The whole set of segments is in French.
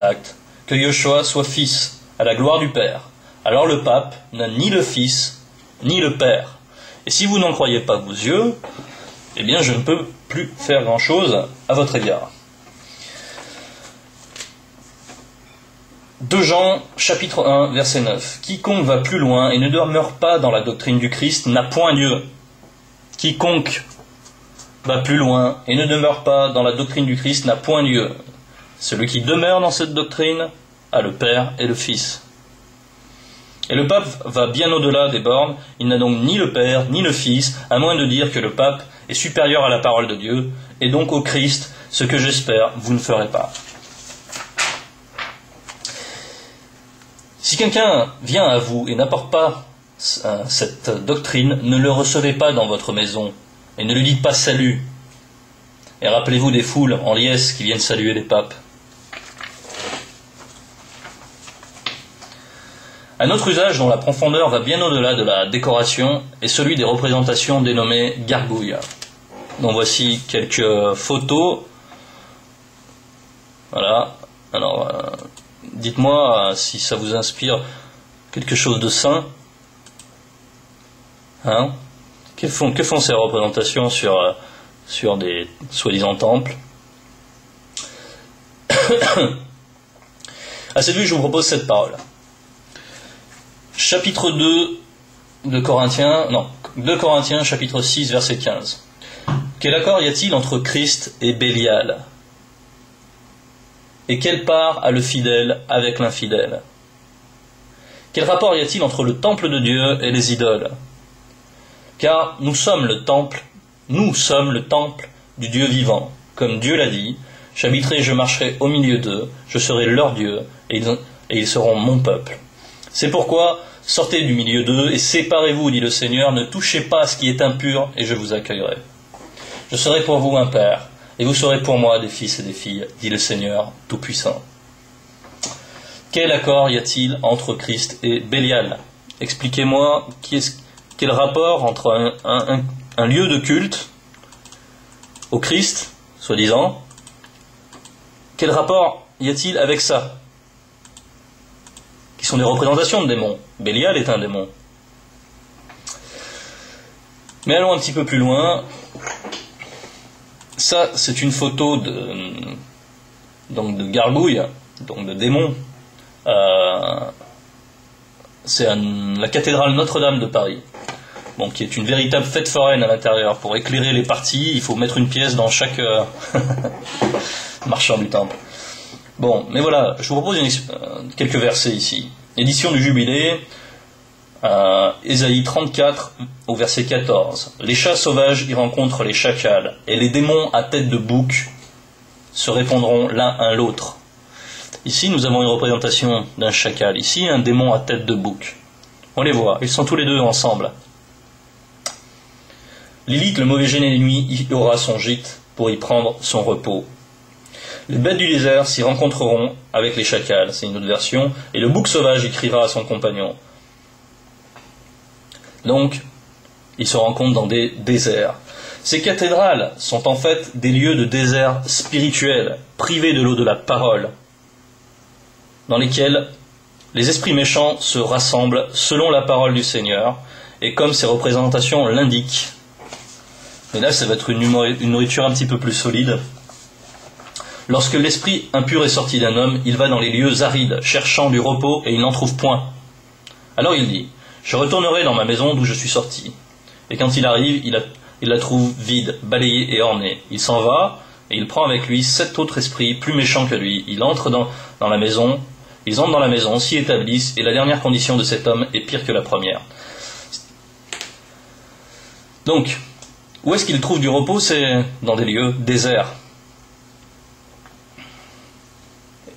acte, que Yeshua soit Fils, à la gloire du Père. Alors le pape n'a ni le Fils, ni le Père. Et si vous n'en croyez pas vos yeux, eh bien je ne peux plus faire grand-chose à votre égard. 2 Jean, chapitre 1, verset 9. Quiconque va plus loin et ne demeure pas dans la doctrine du Christ n'a point Dieu. Quiconque va plus loin et ne demeure pas dans la doctrine du Christ n'a point Dieu. Celui qui demeure dans cette doctrine a le Père et le Fils. Et le pape va bien au-delà des bornes. Il n'a donc ni le Père ni le Fils, à moins de dire que le pape est supérieur à la parole de Dieu, et donc au Christ, ce que j'espère vous ne ferez pas. Si quelqu'un vient à vous et n'apporte pas cette doctrine, ne le recevez pas dans votre maison et ne lui dites pas salut. Et rappelez-vous des foules en liesse qui viennent saluer les papes. Un autre usage dont la profondeur va bien au-delà de la décoration est celui des représentations dénommées gargouilles. Donc voici quelques photos. Voilà. Alors, dites-moi si ça vous inspire quelque chose de sain. Hein? Que font ces représentations sur des soi-disant temples? À cette vue, je vous propose cette parole. Chapitre 2 de Corinthiens, 2 Corinthiens, chapitre 6, verset 15. Quel accord y a-t-il entre Christ et Bélial? Et quelle part a le fidèle avec l'infidèle? Quel rapport y a-t-il entre le temple de Dieu et les idoles? Car nous sommes le temple du Dieu vivant. Comme Dieu l'a dit, j'habiterai et je marcherai au milieu d'eux, je serai leur Dieu, et ils seront mon peuple. C'est pourquoi, sortez du milieu d'eux et séparez-vous, dit le Seigneur, ne touchez pas à ce qui est impur, et je vous accueillerai. Je serai pour vous un père, et vous serez pour moi des fils et des filles, dit le Seigneur Tout-Puissant. Quel accord y a-t-il entre Christ et Bélial? Expliquez-moi quel rapport entre un lieu de culte au Christ, soi-disant, quel rapport y a-t-il avec ça? Qui sont des représentations de démons. Bélial est un démon. Mais allons un petit peu plus loin. Ça, c'est une photo de gargouille, donc de démon. C'est la cathédrale Notre-Dame de Paris, bon, qui est une véritable fête foraine à l'intérieur. Pour éclairer les parties, il faut mettre une pièce dans chaque marchand du temple. Bon, mais voilà, je vous propose quelques versets ici. Édition du Jubilé, Ésaïe 34 au verset 14. Les chats sauvages y rencontrent les chacals, et les démons à tête de bouc se répondront l'un à l'autre. Ici, nous avons une représentation d'un chacal. Ici, un démon à tête de bouc. On les voit, ils sont tous les deux ensemble. Lilith, le mauvais génie des nuits, y aura son gîte pour y prendre son repos. Les bêtes du désert s'y rencontreront avec les chacals, c'est une autre version, et le bouc sauvage y criera à son compagnon. Donc, ils se rencontrent dans des déserts. Ces cathédrales sont en fait des lieux de désert spirituel, privés de l'eau de la parole, dans lesquels les esprits méchants se rassemblent selon la parole du Seigneur, et comme ces représentations l'indiquent. Mais là, ça va être une nourriture un petit peu plus solide. Lorsque l'esprit impur est sorti d'un homme, il va dans les lieux arides, cherchant du repos, et il n'en trouve point. Alors il dit, « Je retournerai dans ma maison d'où je suis sorti. » Et quand il arrive, il la trouve vide, balayée et ornée. Il s'en va, et il prend avec lui 7 autres esprits plus méchants que lui. Ils entrent dans la maison, s'y établissent, et la dernière condition de cet homme est pire que la première. Donc, où est-ce qu'il trouve du repos? C'est dans des lieux déserts.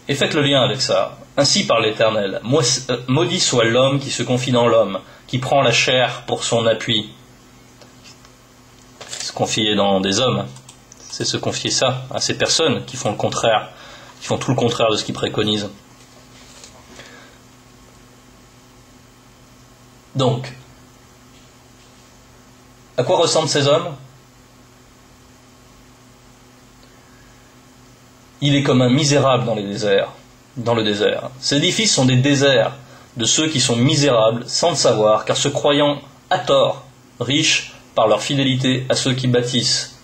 Et faites le lien avec ça. Ainsi parle l'Éternel. Maudit soit l'homme qui se confie dans l'homme, qui prend la chair pour son appui. Se confier dans des hommes, c'est se confier ça à ces personnes qui font le contraire, qui font tout le contraire de ce qu'ils préconisent. Donc, à quoi ressemblent ces hommes? Il est comme un misérable dans les déserts. dans le désert. Ces édifices sont des déserts de ceux qui sont misérables sans le savoir, car se croyant à tort riches par leur fidélité à ceux qui bâtissent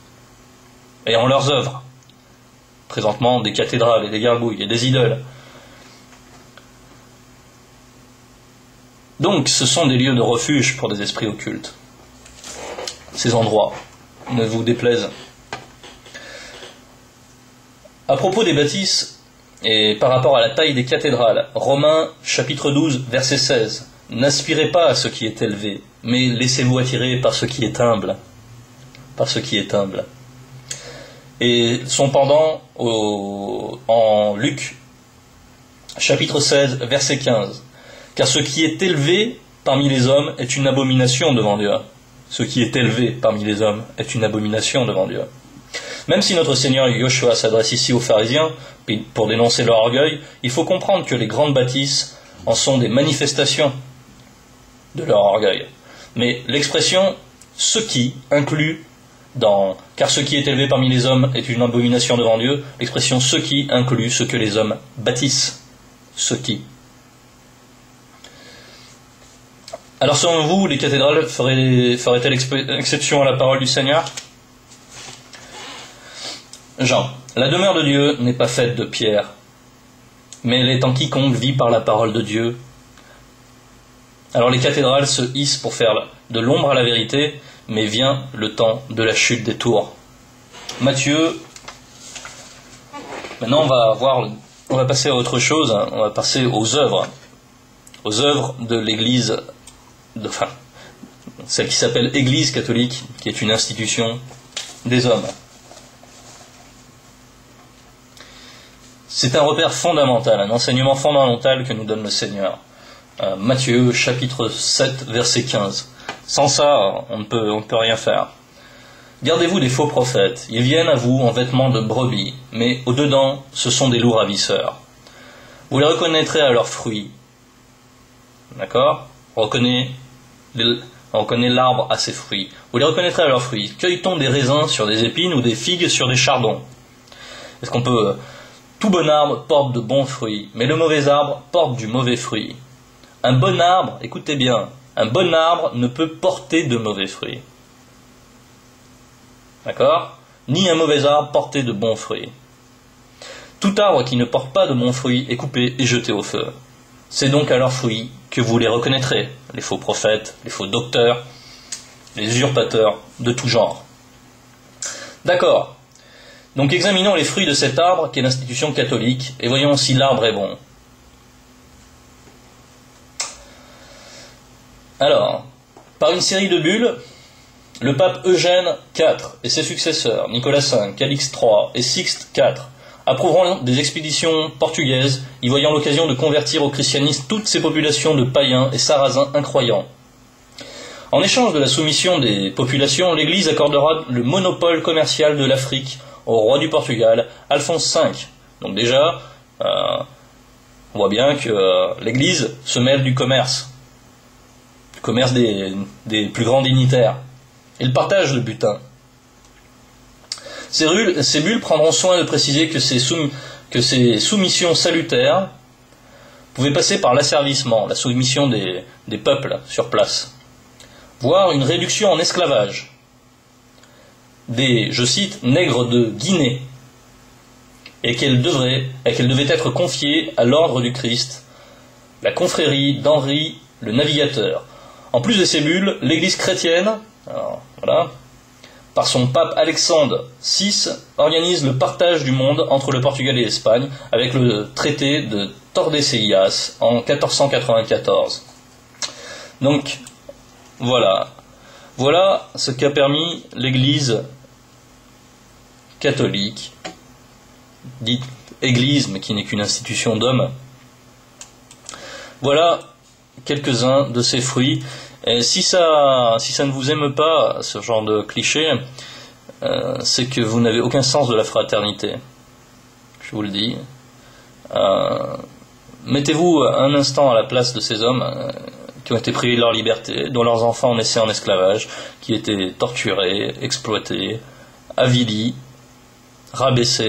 et en leurs œuvres. Présentement des cathédrales et des gargouilles et des idoles. Donc ce sont des lieux de refuge pour des esprits occultes. Ces endroits, ne vous déplaisent. À propos des bâtisses, et par rapport à la taille des cathédrales, Romains chapitre 12, verset 16, n'aspirez pas à ce qui est élevé, mais laissez-vous attirer par ce qui est humble. Par ce qui est humble. Et son pendant en Luc chapitre 16, verset 15. Car ce qui est élevé parmi les hommes est une abomination devant Dieu. Ce qui est élevé parmi les hommes est une abomination devant Dieu. Même si notre Seigneur Yoshua s'adresse ici aux pharisiens pour dénoncer leur orgueil, il faut comprendre que les grandes bâtisses en sont des manifestations de leur orgueil. Mais l'expression « ce qui » inclut dans « car ce qui est élevé parmi les hommes est une abomination devant Dieu », l'expression « ce qui » inclut ce que les hommes bâtissent. Ce qui. Alors selon vous, les cathédrales feraient-elles exception à la parole du Seigneur ? Jean, la demeure de Dieu n'est pas faite de pierre, mais elle est en quiconque vit par la parole de Dieu. Alors les cathédrales se hissent pour faire de l'ombre à la vérité, mais vient le temps de la chute des tours. Matthieu, maintenant on va passer à autre chose, on va passer aux œuvres de l'Église, celle qui s'appelle Église catholique, qui est une institution des hommes. C'est un repère fondamental, un enseignement fondamental que nous donne le Seigneur. Matthieu chapitre 7 verset 15. Sans ça, on ne peut rien faire. Gardez-vous des faux prophètes, ils viennent à vous en vêtements de brebis, mais au-dedans, ce sont des loups ravisseurs. Vous les reconnaîtrez à leurs fruits. D'accord ? On reconnaît l'arbre à ses fruits. Vous les reconnaîtrez à leurs fruits. Cueille-t-on des raisins sur des épines ou des figues sur des chardons ? Est-ce qu'on peut... Tout bon arbre porte de bons fruits, mais le mauvais arbre porte du mauvais fruit. Un bon arbre, écoutez bien, un bon arbre ne peut porter de mauvais fruits. D'accord ? Ni un mauvais arbre porter de bons fruits. Tout arbre qui ne porte pas de bons fruits est coupé et jeté au feu. C'est donc à leurs fruits que vous les reconnaîtrez, les faux prophètes, les faux docteurs, les usurpateurs de tout genre. D'accord. Donc examinons les fruits de cet arbre qui est l'institution catholique et voyons si l'arbre est bon. Alors, par une série de bulles, le pape Eugène IV et ses successeurs, Nicolas V, Calixte III et Sixte IV, approuveront des expéditions portugaises, y voyant l'occasion de convertir au christianisme toutes ces populations de païens et sarrasins incroyants. En échange de la soumission des populations, l'Église accordera le monopole commercial de l'Afrique au roi du Portugal, Alphonse V. Donc déjà, on voit bien que l'Église se mêle du commerce des plus grands dignitaires. Il partage le butin. Ces bulles prendront soin de préciser que ces soumissions salutaires pouvaient passer par l'asservissement, la soumission des peuples sur place, voire une réduction en esclavage des, je cite, nègres de Guinée, et qu'elle devait être confiée à l'ordre du Christ, la confrérie d'Henri le Navigateur. En plus de ces bulles, l'Église chrétienne, par son pape Alexandre VI, organise le partage du monde entre le Portugal et l'Espagne avec le traité de Tordesillas en 1494. Donc, voilà ce qu'a permis l'Église catholique, dite Église, mais qui n'est qu'une institution d'hommes. Voilà quelques-uns de ces fruits. Et si ça ne vous aime pas, ce genre de cliché, c'est que vous n'avez aucun sens de la fraternité. Je vous le dis. Mettez-vous un instant à la place de ces hommes qui ont été privés de leur liberté, dont leurs enfants naissaient en esclavage, qui étaient torturés, exploités, avilis, rabaissés.